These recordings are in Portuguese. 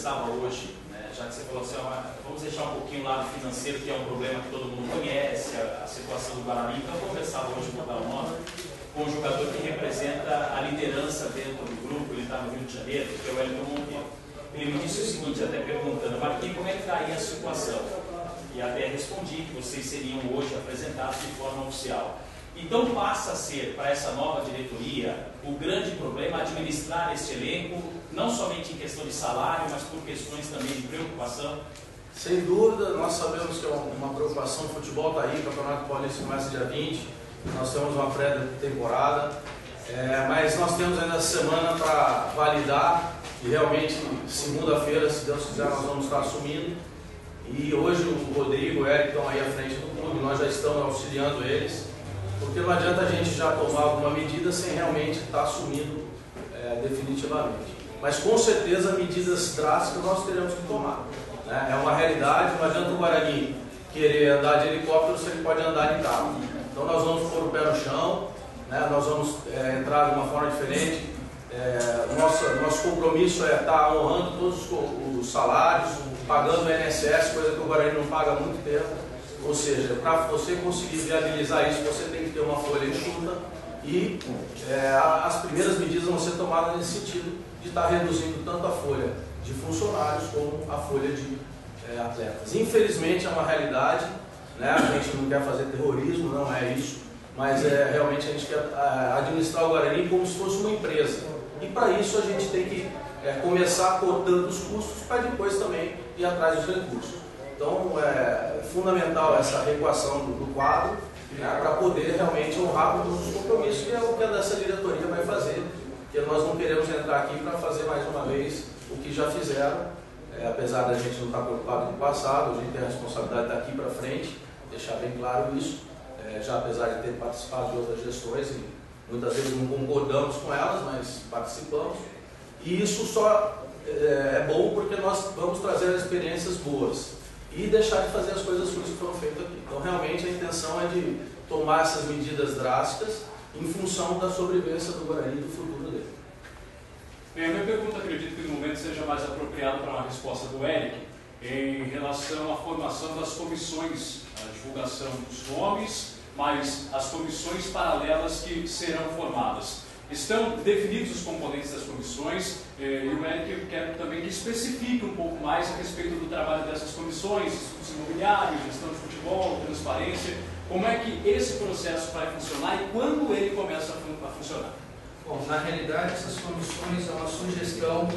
conversava hoje, né, já que você falou assim, vamos deixar um pouquinho o lado financeiro, que é um problema que todo mundo conhece, a situação do Guarani. Então eu conversava hoje com o Dalmona, com um jogador que representa a liderança dentro do grupo, ele está no Rio de Janeiro, que é o Wellington Monteiro. Ele me disse o seguinte, até perguntando, Marquinhos, como é que está aí a situação? E até respondi que vocês seriam hoje apresentados de forma oficial. Então passa a ser, para essa nova diretoria, o grande problema administrar esse elenco, não somente em questão de salário, mas por questões também de preocupação? Sem dúvida, nós sabemos que é uma preocupação, o futebol está aí, o Campeonato Paulista começa dia 20, nós temos uma pré-temporada, mas nós temos ainda essa semana para validar e realmente segunda-feira, se Deus quiser, nós vamos estar assumindo. E hoje o Rodrigo e o Eric estão aí à frente do clube, nós já estamos auxiliando eles, porque não adianta a gente já tomar alguma medida sem realmente estar assumindo definitivamente. Mas com certeza medidas drásticas nós teremos que tomar. Né? É uma realidade, não adianta o Guarani querer andar de helicóptero se ele pode andar de carro. Então nós vamos pôr o pé no chão, né? Nós vamos entrar de uma forma diferente. Nosso compromisso é estar honrando todos os salários, pagando o INSS, coisa que o Guarani não paga há muito tempo. Ou seja, para você conseguir viabilizar isso, você tem que ter uma folha enxuta e as primeiras medidas vão ser tomadas nesse sentido de estar reduzindo tanto a folha de funcionários como a folha de atletas. Infelizmente é uma realidade, né? A gente não quer fazer terrorismo, não é isso, mas realmente a gente quer administrar o Guarani como se fosse uma empresa. E para isso a gente tem que começar cortando os custos para depois também ir atrás dos recursos. Então é fundamental essa reequação do quadro, né, para poder realmente honrar todos os compromissos, que é o que essa diretoria vai fazer, porque nós não queremos entrar aqui para fazer mais uma vez o que já fizeram, apesar da gente não estar preocupado com o passado, a gente tem a responsabilidade daqui para frente, deixar bem claro isso, já apesar de ter participado de outras gestões e muitas vezes não concordamos com elas, mas participamos, e isso só é bom porque nós vamos trazer experiências boas e deixar de fazer as coisas ruins que foram feitas aqui. Então realmente a intenção é de tomar essas medidas drásticas em função da sobrevivência do Guarani e do futuro dele. Bem, a minha pergunta, acredito que no momento seja mais apropriado para uma resposta do Eric, em relação à formação das comissões, a divulgação dos nomes, mas as comissões paralelas que serão formadas. Estão definidos os componentes das comissões e o Eric quer também que especifique um pouco mais a respeito do trabalho dessas comissões, estudos imobiliários, gestão de futebol, transparência, como é que esse processo vai funcionar e quando ele começa a funcionar. Bom, na realidade essas comissões é uma sugestão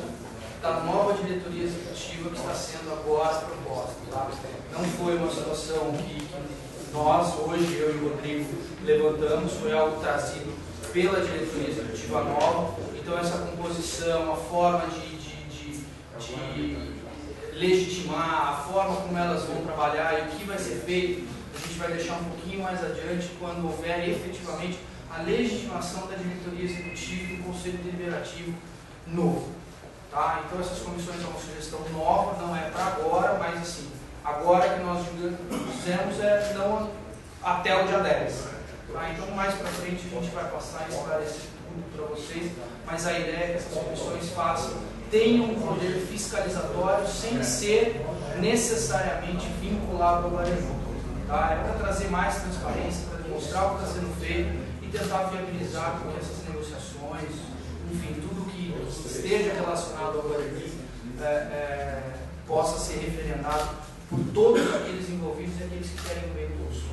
da nova diretoria executiva que está sendo agora proposta. Tá? Não foi uma situação que nós, hoje, eu e o Rodrigo, levantamos, foi algo trazido pela diretoria executiva nova. Então essa composição, a forma de legitimar, a forma como elas vão trabalhar e o que vai ser feito, a gente vai deixar um pouquinho mais adiante quando houver efetivamente a legitimação da diretoria executiva e do Conselho Deliberativo novo. Tá? Então essas comissões são uma sugestão nova, não é para agora, mas assim, agora que nós fizemos não até o dia 10. Tá? Então mais para frente a gente vai passar a esclarecer tudo para vocês, mas a ideia é que essas comissões tenham um poder fiscalizatório sem ser necessariamente vinculado ao Guarani. Tá? É para trazer mais transparência, para demonstrar o que está sendo feito e tentar viabilizar com que essas negociações, enfim, tudo que esteja relacionado ao Guarani possa ser referendado por todos aqueles envolvidos e aqueles que querem ver o curso.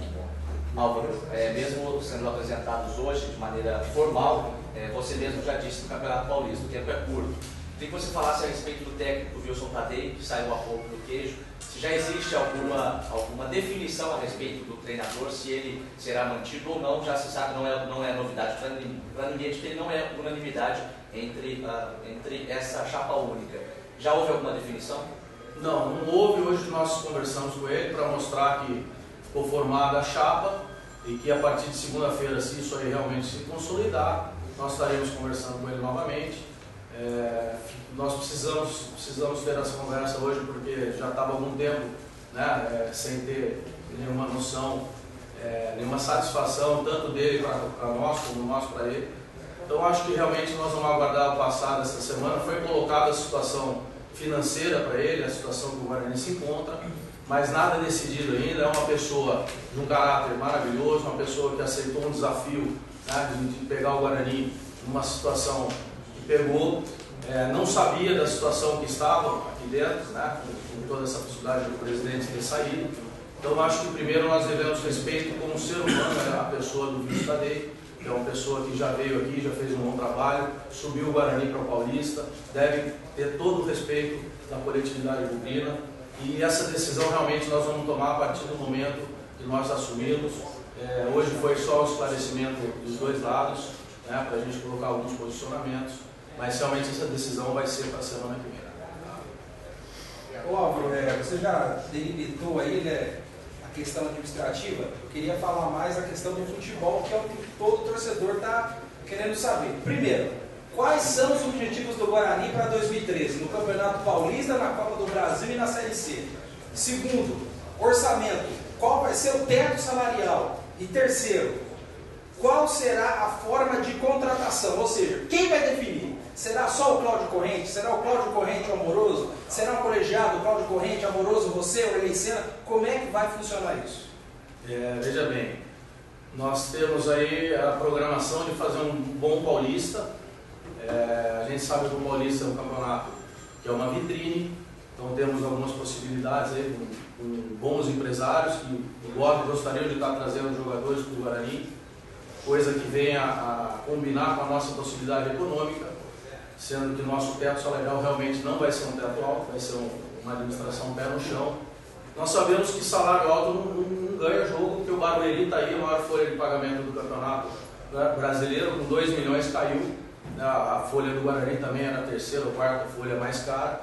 Álvaro, mesmo sendo apresentados hoje de maneira formal, você mesmo já disse no Campeonato Paulista, o tempo é curto. Queria que você falasse a respeito do técnico Wilson Tadei, que saiu há pouco do Queijo, se já existe alguma definição a respeito do treinador, se ele será mantido ou não, já se sabe, não é novidade para ninguém, de que ele não é unanimidade entre essa chapa única. Já houve alguma definição? Não houve. Hoje nós conversamos com ele para mostrar que ficou formada a chapa e que a partir de segunda-feira, se isso aí realmente se consolidar, nós estaremos conversando com ele novamente. Nós precisamos ter essa conversa hoje porque já estava há algum tempo, né, sem ter nenhuma noção, nenhuma satisfação, tanto dele para nós como nós para ele. Então acho que realmente nós vamos aguardar o passado essa semana. Foi colocada a situação financeira para ele, a situação que o Guarani se encontra, mas nada decidido ainda. É uma pessoa de um caráter maravilhoso, uma pessoa que aceitou um desafio, né, de pegar o Guarani numa situação que pegou, não sabia da situação que estava aqui dentro, né, com toda essa possibilidade do presidente ter saído. Então acho que primeiro nós devemos respeito como ser humano, a pessoa do Vítor Tadei, que é uma pessoa que já veio aqui, já fez um bom trabalho, subiu o Guarani para o Paulista, deve ter todo o respeito da coletividade lubrina. E essa decisão realmente nós vamos tomar a partir do momento que nós assumimos. Hoje foi só o esclarecimento dos dois lados, né, para a gente colocar alguns posicionamentos, mas realmente essa decisão vai ser para a semana que vem. Ô Álvaro, você já delimitou aí, né, a questão administrativa. Eu queria falar mais a questão do futebol, que é o que todo torcedor está querendo saber. Primeiro, quais são os objetivos do Guarani para 2013, no Campeonato Paulista, na Copa do Brasil e na Série C? Segundo, orçamento. Qual vai ser o teto salarial? E terceiro, qual será a forma de contratação? Ou seja, quem vai definir? Será só o Cláudio Corrente? Será o Cláudio Corrente amoroso? Será um colegiado, Cláudio Corrente amoroso, você, o Eleiceira? Como é que vai funcionar isso? Veja bem, nós temos aí a programação de fazer um bom Paulista. A gente sabe que o Paulista é um campeonato que é uma vitrine, então temos algumas possibilidades aí com bons empresários que gostariam de estar trazendo jogadores para o Guarani, coisa que venha a combinar com a nossa possibilidade econômica, sendo que o nosso teto salarial realmente não vai ser um teto alto, vai ser uma administração pé no chão. Nós sabemos que salário alto não ganha jogo, porque o Barueri está aí, a maior folha de pagamento do campeonato brasileiro, com 2 milhões caiu. A folha do Guarani também era a terceira ou quarta folha mais cara.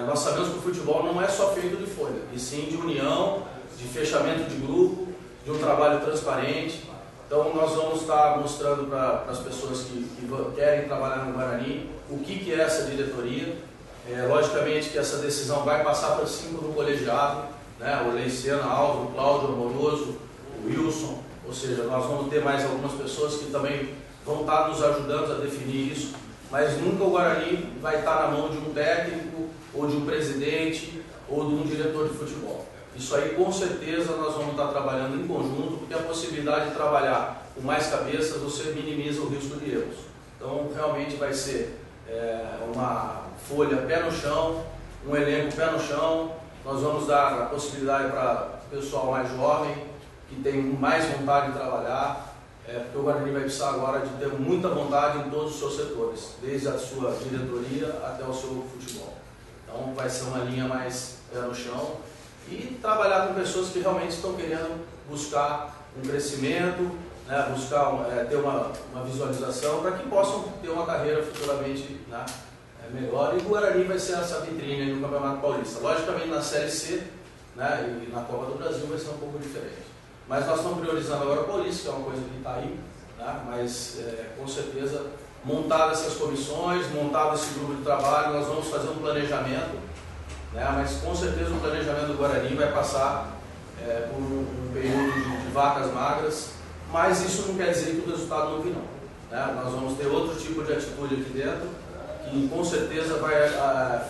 Nós sabemos que o futebol não é só feito de folha, e sim de união, de fechamento de grupo, de um trabalho transparente. Então nós vamos estar mostrando para as pessoas que querem trabalhar no Guarani o que é essa diretoria. Logicamente que essa decisão vai passar por cima do colegiado, né? O Leiciana, Álvaro, Cláudio, Amoroso, o Wilson, ou seja, nós vamos ter mais algumas pessoas que também vão estar nos ajudando a definir isso, mas nunca o Guarani vai estar na mão de um técnico, ou de um presidente, ou de um diretor de futebol. Isso aí com certeza nós vamos estar trabalhando em conjunto, porque a possibilidade de trabalhar com mais cabeças, você minimiza o risco de erros. Então realmente vai ser uma folha pé no chão, um elenco pé no chão. Nós vamos dar a possibilidade para o pessoal mais jovem, que tem mais vontade de trabalhar, porque o Guarani vai precisar agora de ter muita vontade em todos os seus setores, desde a sua diretoria até o seu futebol. Então vai ser uma linha mais pé no chão e trabalhar com pessoas que realmente estão querendo buscar um crescimento, né, buscar ter uma visualização para que possam ter uma carreira futuramente, né, melhor. E o Guarani vai ser essa vitrine no Campeonato Paulista. Logicamente na Série C, né, e na Copa do Brasil vai ser um pouco diferente. Mas nós estamos priorizando agora o Paulista, que é uma coisa que está aí, né, mas com certeza, montadas essas comissões, montado esse grupo de trabalho, nós vamos fazer um planejamento, né, mas com certeza o planejamento do Guarani vai passar por um período de vacas magras, mas isso não quer dizer que o resultado não virá. Né? Nós vamos ter outro tipo de atitude aqui dentro, que com certeza vai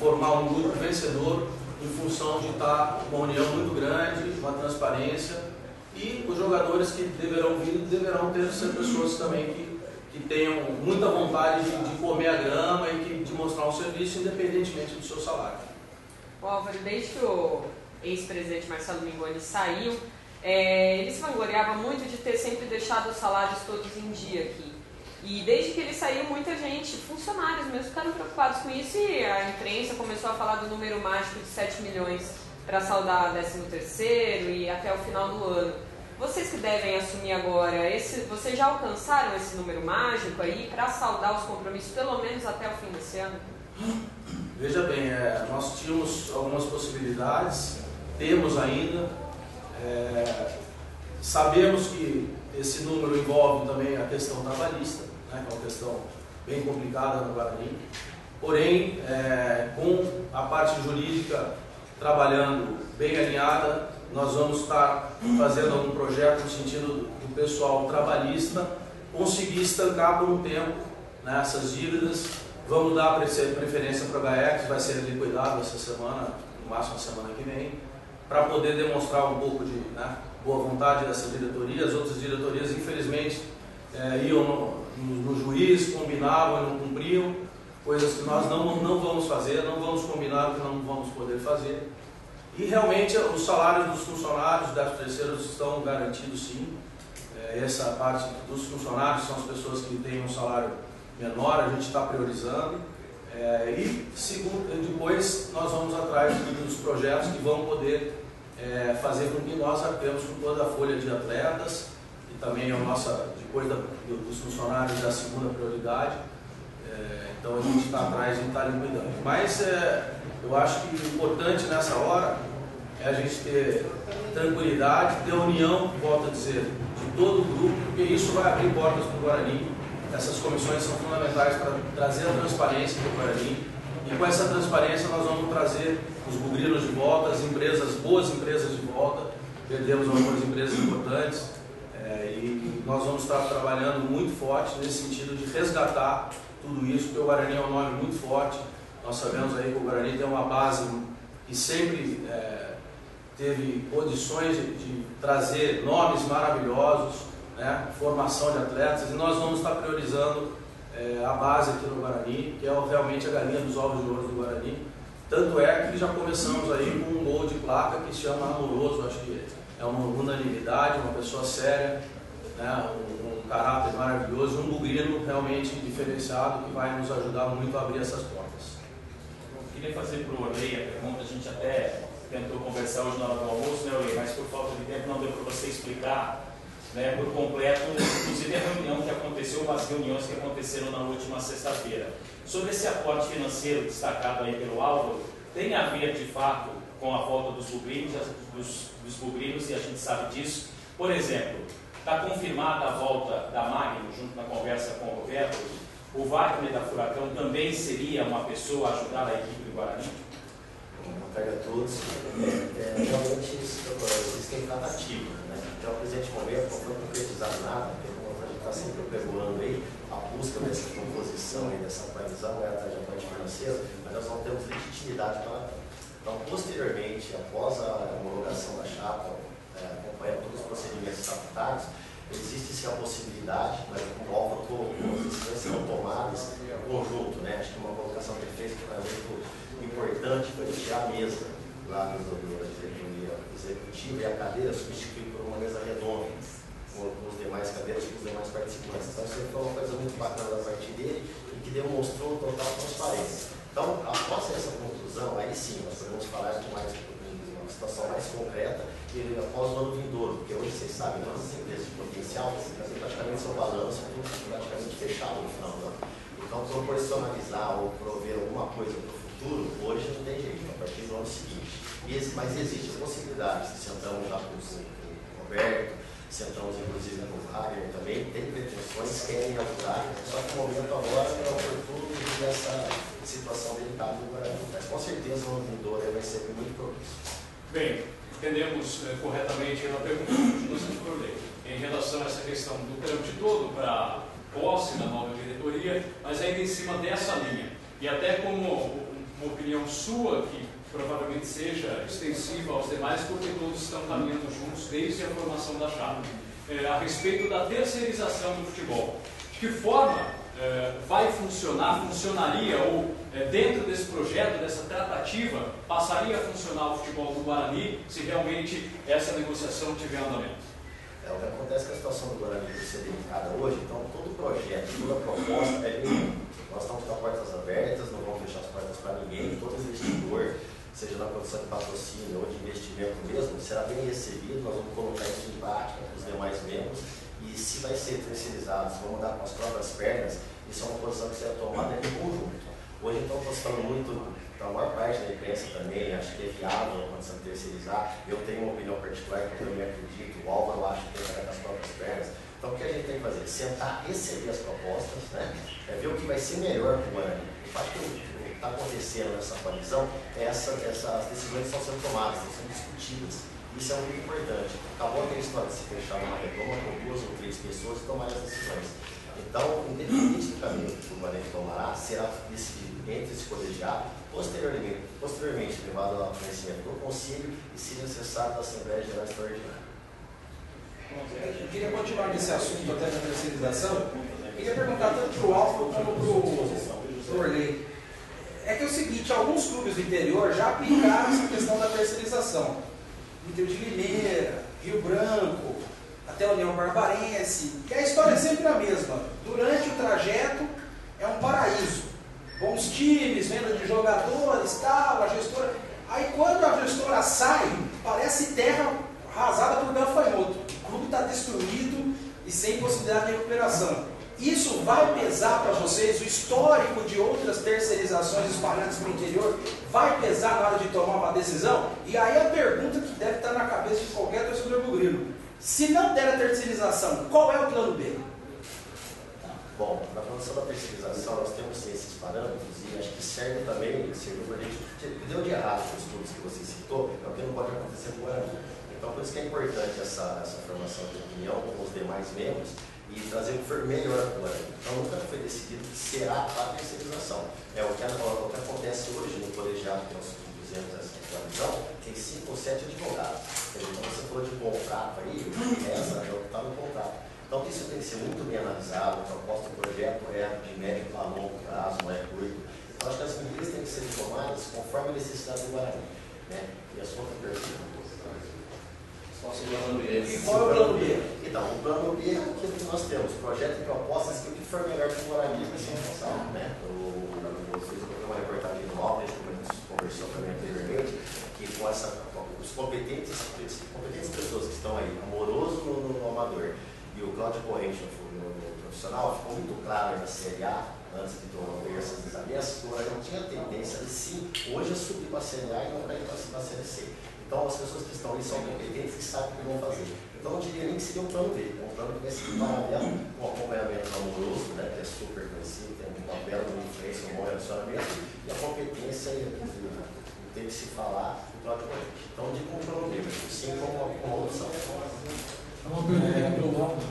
formar um grupo vencedor em função de estar uma união muito grande, uma transparência, e os jogadores que deverão vir deverão ser pessoas também que tenham muita vontade de comer a grama e de mostrar um serviço independentemente do seu salário. Álvaro, desde que o ex-presidente Marcelo Mingoni saiu, ele se vangloriava muito de ter sempre deixado os salários todos em dia aqui. E desde que ele saiu, muita gente, funcionários mesmo, ficaram preocupados com isso e a imprensa começou a falar do número mágico de 7 milhões para saldar 13º e até o final do ano. Vocês que devem assumir agora, vocês já alcançaram esse número mágico aí para saldar os compromissos pelo menos até o fim desse ano? Veja bem, nós tínhamos algumas possibilidades, temos ainda, sabemos que esse número envolve também a questão trabalhista, né, que é uma questão bem complicada no Guarani, porém, com a parte jurídica trabalhando bem alinhada, nós vamos estar fazendo algum projeto no sentido do pessoal trabalhista conseguir estancar por um tempo, né, essas dívidas, Vamos dar preferência para o GAEC, que vai ser liquidado essa semana, no máximo a semana que vem, para poder demonstrar um pouco de boa vontade dessa diretoria. As outras diretorias, infelizmente, iam no juiz, combinavam e não cumpriam, coisas que nós não vamos fazer, não vamos combinar, que não vamos poder fazer. E realmente os salários dos funcionários, 13º, estão garantidos sim. Essa parte dos funcionários são as pessoas que têm um salário menor, a gente está priorizando. Depois nós vamos atrás dos projetos que vão poder fazer com que nós arquemos com toda a folha de atletas, e também depois dos funcionários, da segunda prioridade. Então a gente está atrás e está liquidando. Mas eu acho que o importante nessa hora é a gente ter tranquilidade, ter união, volto a dizer, de todo o grupo, porque isso vai abrir portas para o Guarani. Essas comissões são fundamentais para trazer a transparência para o Guarani, e com essa transparência nós vamos trazer os bugrinos de volta, as empresas, boas empresas de volta. Perdemos algumas empresas importantes, e nós vamos estar trabalhando muito forte nesse sentido de resgatar tudo isso, porque o Guarani é um nome muito forte. Nós sabemos aí que o Guarani tem uma base que sempre teve condições de trazer nomes maravilhosos, formação de atletas, e nós vamos estar priorizando a base aqui no Guarani, que é realmente a galinha dos ovos de ouro do Guarani. Tanto é que já começamos aí com um gol de placa que se chama Amoroso, acho que é uma unanimidade, uma pessoa séria, um caráter maravilhoso, um bugrino realmente diferenciado que vai nos ajudar muito a abrir essas portas. Queria fazer para o Orley a pergunta, a gente até tentou conversar hoje na hora do almoço, né, Orley? Mas por falta de tempo não deu para você explicar por completo, inclusive a reunião que aconteceu, as reuniões que aconteceram na última sexta-feira. Sobre esse aporte financeiro destacado aí pelo Álvaro, tem a ver de fato com a volta dos bugrinos, e a gente sabe disso. Por exemplo, está confirmada a volta da Magno, junto na conversa com o Roberto. O Wagner da Furacão também seria uma pessoa a ajudar a equipe do Guarani? Boa tarde a todos. Realmente existem tratativas, né? Até o presente momento não foi concretizado nada, porque como a gente está sempre pregoando aí, a busca dessa composição e dessa coalizão é atrás da parte financeira, mas nós não temos legitimidade para. Então, posteriormente, após a homologação da chapa, acompanhando todos os procedimentos estatutários, existe sim a possibilidade, mas como o Álvaro colocou, as decisões serão tomadas em conjunto, né? Acho que uma colocação que ele fez que foi muito importante foi tirar a mesa lá do diretoria executiva e a cadeira substituir por uma mesa redonda, com os demais cadeiras, com os demais participantes. Então, isso foi uma coisa muito bacana da parte dele e que demonstrou total transparência. Então, após essa conclusão, aí sim, nós podemos falar de uma situação mais concreta e após o ano vindouro, porque hoje vocês sabem, todas as empresas de potencial têm praticamente seu balanço praticamente fechado no final do ano. Então, proporcionalizar ou prover alguma coisa para o futuro, hoje não tem jeito, a partir do ano seguinte. Mas existe a possibilidade, se sentamos já com o Roberto, sentamos inclusive com o Wagner também, tem pretensões, querem ajudar, só que o momento agora é oportuno dessa situação delicada do Guarani. Mas com certeza o ano vindouro vai ser muito propício. Bem, entendemos corretamente a pergunta do senhor Lei em relação a essa questão do trâmite todo para posse da nova diretoria, mas ainda em cima dessa linha. E até como uma opinião sua, que provavelmente seja extensiva aos demais, porque todos estão caminhando juntos desde a formação da chapa, a respeito da terceirização do futebol. De que forma vai funcionar, funcionaria, ou dentro desse projeto, dessa tratativa, passaria a funcionar o futebol do Guarani se realmente essa negociação tiver andamento? O que acontece é que a situação do Guarani por ser delicada hoje, então todo projeto, toda proposta é bem. Nós estamos com as portas abertas, não vamos fechar as portas para ninguém, todo investidor, seja na produção de patrocínio ou de investimento mesmo, será bem recebido, nós vamos colocar isso em prática com os demais membros. E se vai ser terceirizado, se vamos dar com as próprias pernas, isso é uma posição que será tomada em conjunto. Hoje, então, estou falando muito, para a maior parte da imprensa também, acho que é viável a condição de terceirizar. Eu tenho uma opinião particular que eu também acredito, o Álvaro acha que tem que dar com as próprias pernas. Então, o que a gente tem que fazer? Sentar, receber as propostas, né? Ver o que vai ser melhor para o Guarani. Eu acho que o que está acontecendo nessa coalizão é essas decisões que estão sendo tomadas, estão sendo discutidas. Isso é muito importante. Acabou aquela história de se fechar uma redoma com 2 ou 3 pessoas e tomar as decisões. Então, independente do caminho que o Guarani tomará será decidido entre esse colegiado, posteriormente levado ao conhecimento do Conselho e, se necessário, da Assembleia Geral Extraordinária. Eu queria continuar nesse assunto até da terceirização. Eu queria perguntar tanto para o Álvaro como para o Orley. É que é o seguinte, alguns clubes do interior já aplicaram essa questão da terceirização. Inter de Limeira, Rio Branco, até a União Barbarense. E a história é sempre a mesma. Durante o trajeto é um paraíso. Bons times, venda de jogadores, tal, a gestora. Aí quando a gestora sai, parece terra arrasada por gafanhoto. O clube está destruído e sem possibilidade de recuperação. Isso vai pesar para vocês? O histórico de outras terceirizações espalhadas pelo interior vai pesar na hora de tomar uma decisão? E aí a pergunta que deve estar na cabeça de qualquer torcedor bugrino: se não der a terceirização, qual é o plano B? Bom, na produção da terceirização nós temos sim esses parâmetros e acho que serve também, segundo a gente, deu de errado com os clubes que você citou, é o que não pode acontecer com o Guarani. Então por isso que é importante essa formação de opinião com os demais membros e trazer o que for melhor para o Guarani. Então nunca foi decidido que será a terceirização. É o que acontece hoje no colegiado, que nós fizemos essa visão, tem 5 ou 7 advogados. Então você falou de contrato aí, essa é o que está no contrato. Então isso tem que ser muito bem analisado, a proposta do projeto é de médio para longo prazo, não é curto. Então acho que as medidas têm que ser tomadas conforme a necessidade do Guarani. Né? E a sua pergunta. E qual é o plano B? Então, o plano B é aquilo que nós temos, projeto e propostas que o que for melhor para o Guarani vai ser responsável. Né? Vocês viram uma reportagem no Alto, a gente conversou também anteriormente, que com os competentes pessoas que estão aí, amoroso no amador, e o Cláudio Corrente no profissional, ficou muito claro na Série A, antes de ter essas desavenças, que o Guarani tinha tendência de sim, hoje, a subir para a Série A e não para ir para a Série C. Então, as pessoas que estão ali são competentes e sabem o que vão fazer. Então, não diria nem que seria um plano B, é um plano que vai ser paralelo com o acompanhamento amoroso, né, que é super conhecido, tem uma bela influência, um bom relacionamento, e a competência tem que se falar do Cláudio Corrente. Então, não digo um plano B, mas sim como uma opção.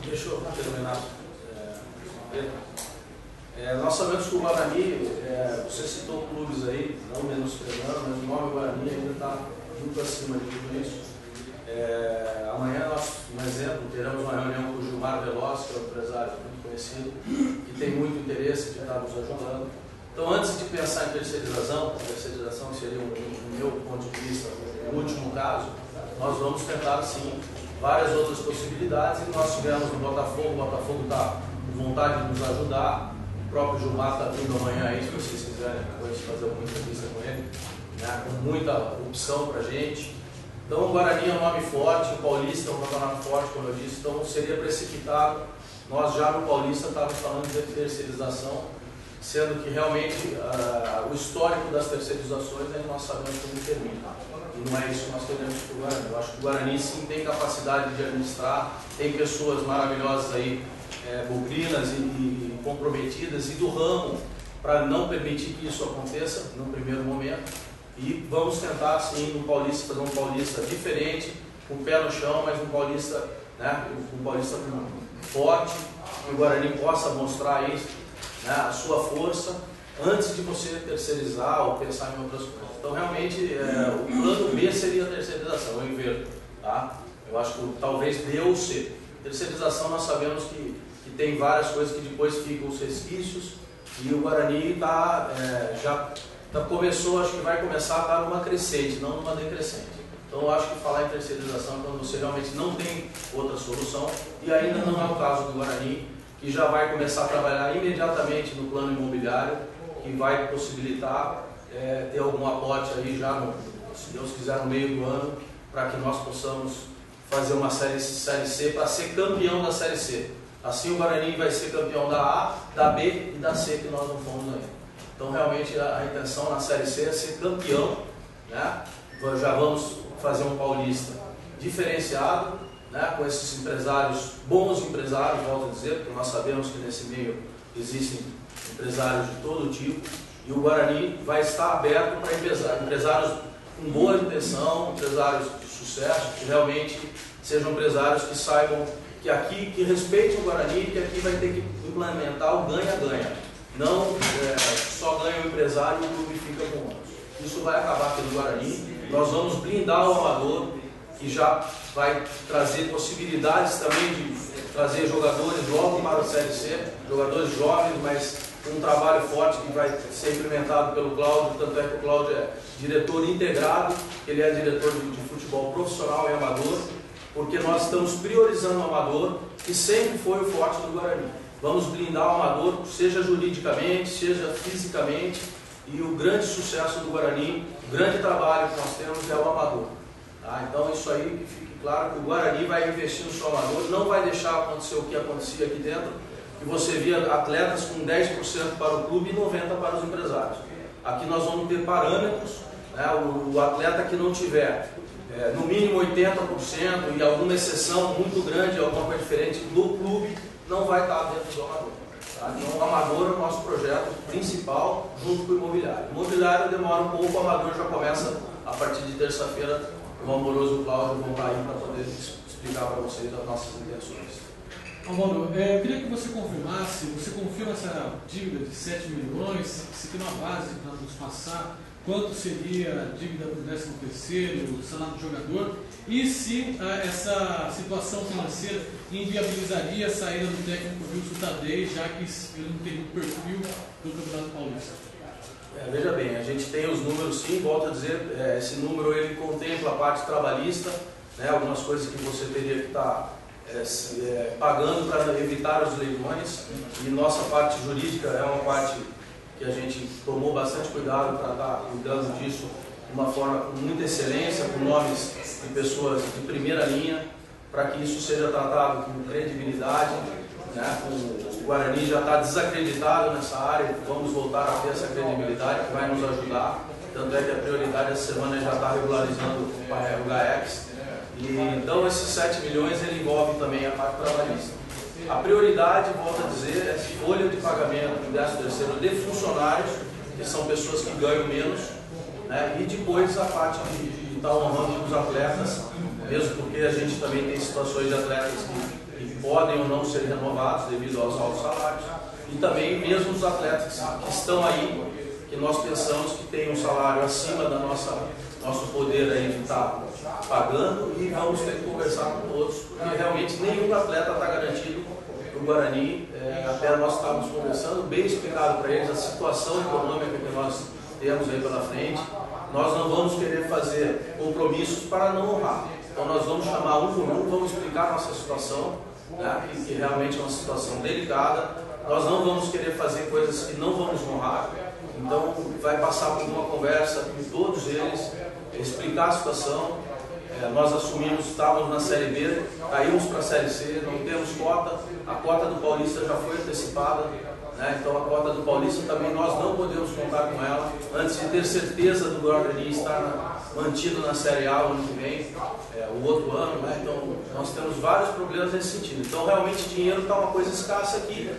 Deixa eu terminar. Nós sabemos que o Guarani, você citou clubes aí, não menosprezando, mas o nome Guarani ainda está muito acima de tudo isso. Amanhã nós, um exemplo, teremos uma reunião com o Gilmar Veloz, que é um empresário muito conhecido, que tem muito interesse de estar nos ajudando. Então, antes de pensar em terceirização que seria, no meu ponto de vista, o último caso, nós vamos tentar, sim, várias outras possibilidades, e nós tivemos no Botafogo, o Botafogo está com vontade de nos ajudar, o próprio Gilmar está vindo amanhã aí, se vocês quiserem depois fazer alguma entrevista com ele, né, com muita opção para a gente. Então o Guarani é um nome forte, o Paulista é um campeonato forte, como eu disse, então seria precipitado. Nós já no Paulista estávamos falando de terceirização, sendo que realmente o histórico das terceirizações aí nós sabemos como termina. E não é isso que nós queremos para o Guarani. Eu acho que o Guarani sim tem capacidade de administrar, tem pessoas maravilhosas aí, bugrinas e comprometidas e do ramo para não permitir que isso aconteça no primeiro momento. E vamos tentar sim no Paulista fazer um Paulista diferente, com o pé no chão, mas um Paulista, né, um Paulista forte, que o Guarani possa mostrar isso, né, a sua força, antes de você terceirizar ou pensar em outras coisas. Então realmente o plano B seria a terceirização, eu inverto, tá? Eu acho que talvez B ou C. Terceirização nós sabemos que tem várias coisas que depois ficam os resquícios, e o Guarani já começou, acho que vai começar a dar numa crescente, não numa decrescente. Então eu acho que falar em terceirização é quando você realmente não tem outra solução, e ainda não é o caso do Guarani, que já vai começar a trabalhar imediatamente no plano imobiliário, que vai possibilitar ter algum aporte aí já, se Deus quiser, no meio do ano, para que nós possamos fazer uma série C para ser campeão da Série C. Assim o Guarani vai ser campeão da A, da B e da C, que nós não fomos ainda. Então realmente a intenção na Série C é ser campeão, né? Já vamos fazer um Paulista diferenciado, né? Com esses empresários, bons empresários, volto a dizer, porque nós sabemos que nesse meio existem empresários de todo tipo, e o Guarani vai estar aberto para empresários com boa intenção, empresários de sucesso, que realmente sejam empresários que saibam que aqui, que respeite o Guarani, que aqui vai ter que implementar o ganha-ganha. Não só ganha o empresário e o clube fica com ônus. Isso vai acabar aqui no Guarani. Nós vamos blindar o amador, que já vai trazer possibilidades também de trazer jogadores logo para a Série C, jogadores jovens, mas um trabalho forte que vai ser implementado pelo Cláudio, tanto é que o Cláudio é diretor integrado, ele é diretor de futebol profissional e amador, porque nós estamos priorizando o amador, que sempre foi o forte do Guarani. Vamos blindar o amador, seja juridicamente, seja fisicamente, e o grande sucesso do Guarani, o grande trabalho que nós temos é o amador. Tá? Então isso aí, que fique claro que o Guarani vai investir no seu amador, não vai deixar acontecer o que acontecia aqui dentro, que você via atletas com 10% para o clube e 90% para os empresários. Aqui nós vamos ter parâmetros, né? O atleta que não tiver no mínimo 80% e alguma exceção muito grande, alguma coisa diferente do clube, não vai estar dentro do amador. Tá? Então o amador é o nosso projeto principal junto com o imobiliário. O imobiliário demora um pouco, o amador já começa a partir de terça-feira. O amoroso Cláudio vão estar aí para poder explicar para vocês as nossas intenções. Amado, eu queria que você confirmasse, você confirma essa dívida de 7 milhões, se tem uma base para nos passar, quanto seria a dívida do 13º, o salário do jogador, e se essa situação financeira inviabilizaria a saída do técnico Wilson Tadei, já que ele não teria o perfil do Campeonato Paulista. Veja bem, a gente tem os números sim, volto a dizer, esse número ele contempla a parte trabalhista, né, algumas coisas que você teria que estar pagando para evitar os leilões, e nossa parte jurídica é uma parte que a gente tomou bastante cuidado para estar cuidando disso de uma forma com muita excelência, com nomes de pessoas de primeira linha, para que isso seja tratado com credibilidade, né? O Guarani já está desacreditado nessa área, vamos voltar a ter essa credibilidade que vai nos ajudar, tanto é que a prioridade essa semana já está regularizando o GAEX. Então esses 7 milhões ele envolve também a parte trabalhista. A prioridade, volto a dizer, é folha de pagamento do 13º de funcionários, que são pessoas que ganham menos, né? E depois a parte de estar honrando os atletas, mesmo porque a gente também tem situações de atletas que podem ou não ser renovados devido aos altos salários, e também mesmo os atletas que estão aí, que nós pensamos que tem um salário acima da nosso poder aí de estar pagando, e vamos ter que conversar com todos, porque realmente nenhum atleta está garantido no Guarani. Até nós estávamos conversando, bem explicado para eles a situação econômica que nós temos aí pela frente. Nós não vamos querer fazer compromissos para não honrar. Então nós vamos chamar um por um, vamos explicar a nossa situação, né, que realmente é uma situação delicada. Nós não vamos querer fazer coisas que não vamos honrar. Então vai passar por uma conversa com todos eles, explicar a situação. Nós assumimos, estávamos na Série B, caímos para a Série C, não temos cota, a cota do Paulista já foi antecipada, né? Então a cota do Paulista também nós não podemos contar com ela, antes de ter certeza do Guarani estar mantido na Série A o ano que vem, o outro ano, né? Então nós temos vários problemas nesse sentido. Então realmente dinheiro está uma coisa escassa aqui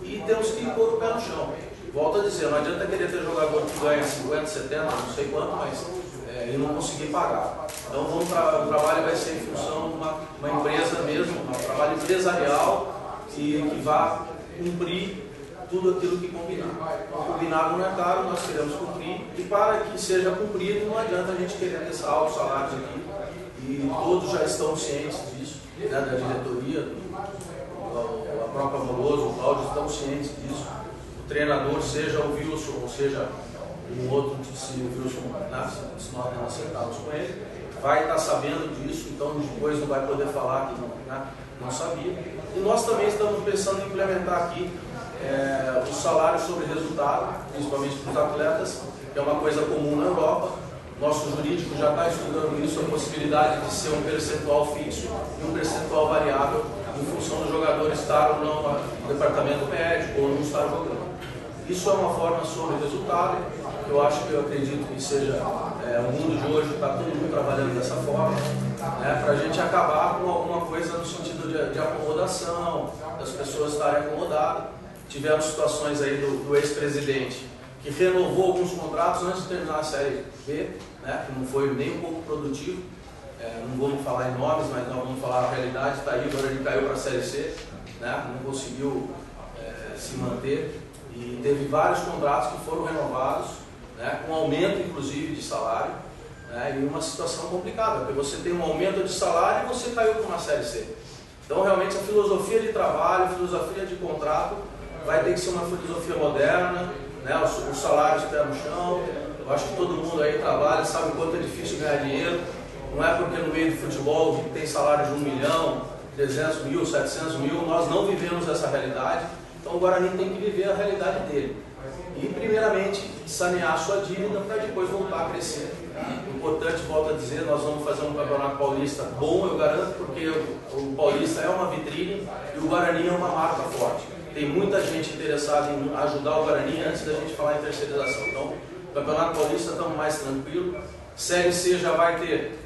e temos que pôr o pé no chão. Volto a dizer, não adianta querer ter jogador que ganha 50, 70, não sei quanto, mas e não conseguir pagar. Então o trabalho vai ser em função de uma empresa mesmo, um trabalho empresarial que vá cumprir tudo aquilo que combinar. O combinado não é caro, nós queremos cumprir, e para que seja cumprido não adianta a gente querer ter altos salários aqui, e todos já estão cientes disso, né, da diretoria, a própria Moroso, o Cláudio estão cientes disso. O treinador, seja o Wilson, ou seja um outro, se o Wilson, se nós não acertarmos com ele, vai estar sabendo disso, então depois não vai poder falar que não sabia. E nós também estamos pensando em implementar aqui o salário sobre resultado, principalmente para os atletas, que é uma coisa comum na Europa. Nosso jurídico já está estudando isso, a possibilidade de ser um percentual fixo e um percentual variável em função do jogador estar ou não no departamento médico ou não estar jogando. Isso é uma forma sobre resultado. Eu acredito que seja o mundo de hoje, está todo mundo trabalhando dessa forma, né, para a gente acabar com alguma coisa no sentido de acomodação, das pessoas estarem acomodadas. Tivemos situações aí do ex-presidente que renovou alguns contratos antes de terminar a Série B, né, que não foi nem um pouco produtivo, não vamos falar em nomes, mas nós vamos falar a realidade, está aí, o Guarani caiu para a Série C, né? Não conseguiu se manter e teve vários contratos que foram renovados, né? Com aumento inclusive de salário, né? E uma situação complicada, porque você tem um aumento de salário e você caiu para uma Série C. Então realmente a filosofia de trabalho, a filosofia de contrato vai ter que ser uma filosofia moderna, né? Os salários pé no chão. Eu acho que todo mundo aí trabalha, sabe o quanto é difícil ganhar dinheiro. Não é porque no meio do futebol tem salário de 1 milhão, 300 mil, 700 mil, nós não vivemos essa realidade. Então o Guarani tem que viver a realidade dele. E primeiramente sanear a sua dívida para depois voltar a crescer. O importante, volto a dizer, nós vamos fazer um campeonato paulista bom, eu garanto, porque o paulista é uma vitrine e o Guarani é uma marca forte. Tem muita gente interessada em ajudar o Guarani antes da gente falar em terceirização. Então, o campeonato paulista estamos mais tranquilo. Série C já vai ter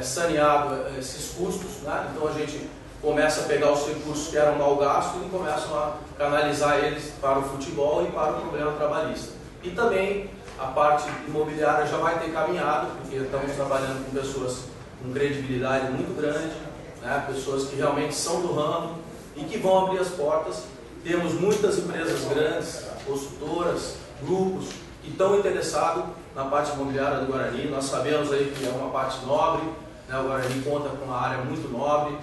saneado esses custos, né? Então a gente começa a pegar os recursos que eram mal gastos e começam a canalizar eles para o futebol e para o problema trabalhista. E também a parte imobiliária já vai ter caminhado, porque estamos trabalhando com pessoas com credibilidade muito grande, né? Pessoas que realmente são do ramo e que vão abrir as portas. Temos muitas empresas grandes, consultoras, grupos que estão interessados na parte imobiliária do Guarani. Nós sabemos aí que é uma parte nobre, né? O Guarani conta com uma área muito nobre.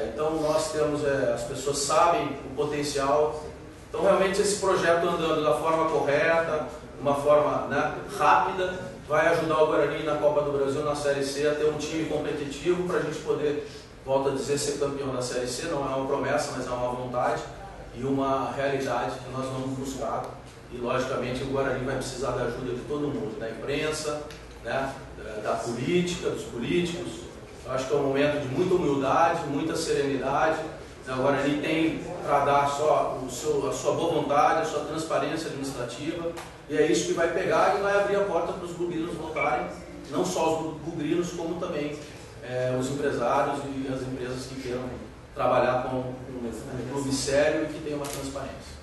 Então nós temos, as pessoas sabem o potencial. Então realmente esse projeto andando da forma correta, uma forma, né, rápida, vai ajudar o Guarani na Copa do Brasil, na Série C, a ter um time competitivo para a gente poder, volto a dizer, ser campeão da Série C. Não é uma promessa, mas é uma vontade e uma realidade que nós vamos buscar. E logicamente o Guarani vai precisar da ajuda de todo mundo, da imprensa, né, da política, dos políticos. Eu acho que é um momento de muita humildade, muita serenidade. O Guarani tem para dar só a sua boa vontade, a sua transparência administrativa, e é isso que vai pegar e vai abrir a porta para os bugrinos voltarem, não só os bugrinos, como também os empresários e as empresas que queiram trabalhar com um clube sério e que tenha uma transparência.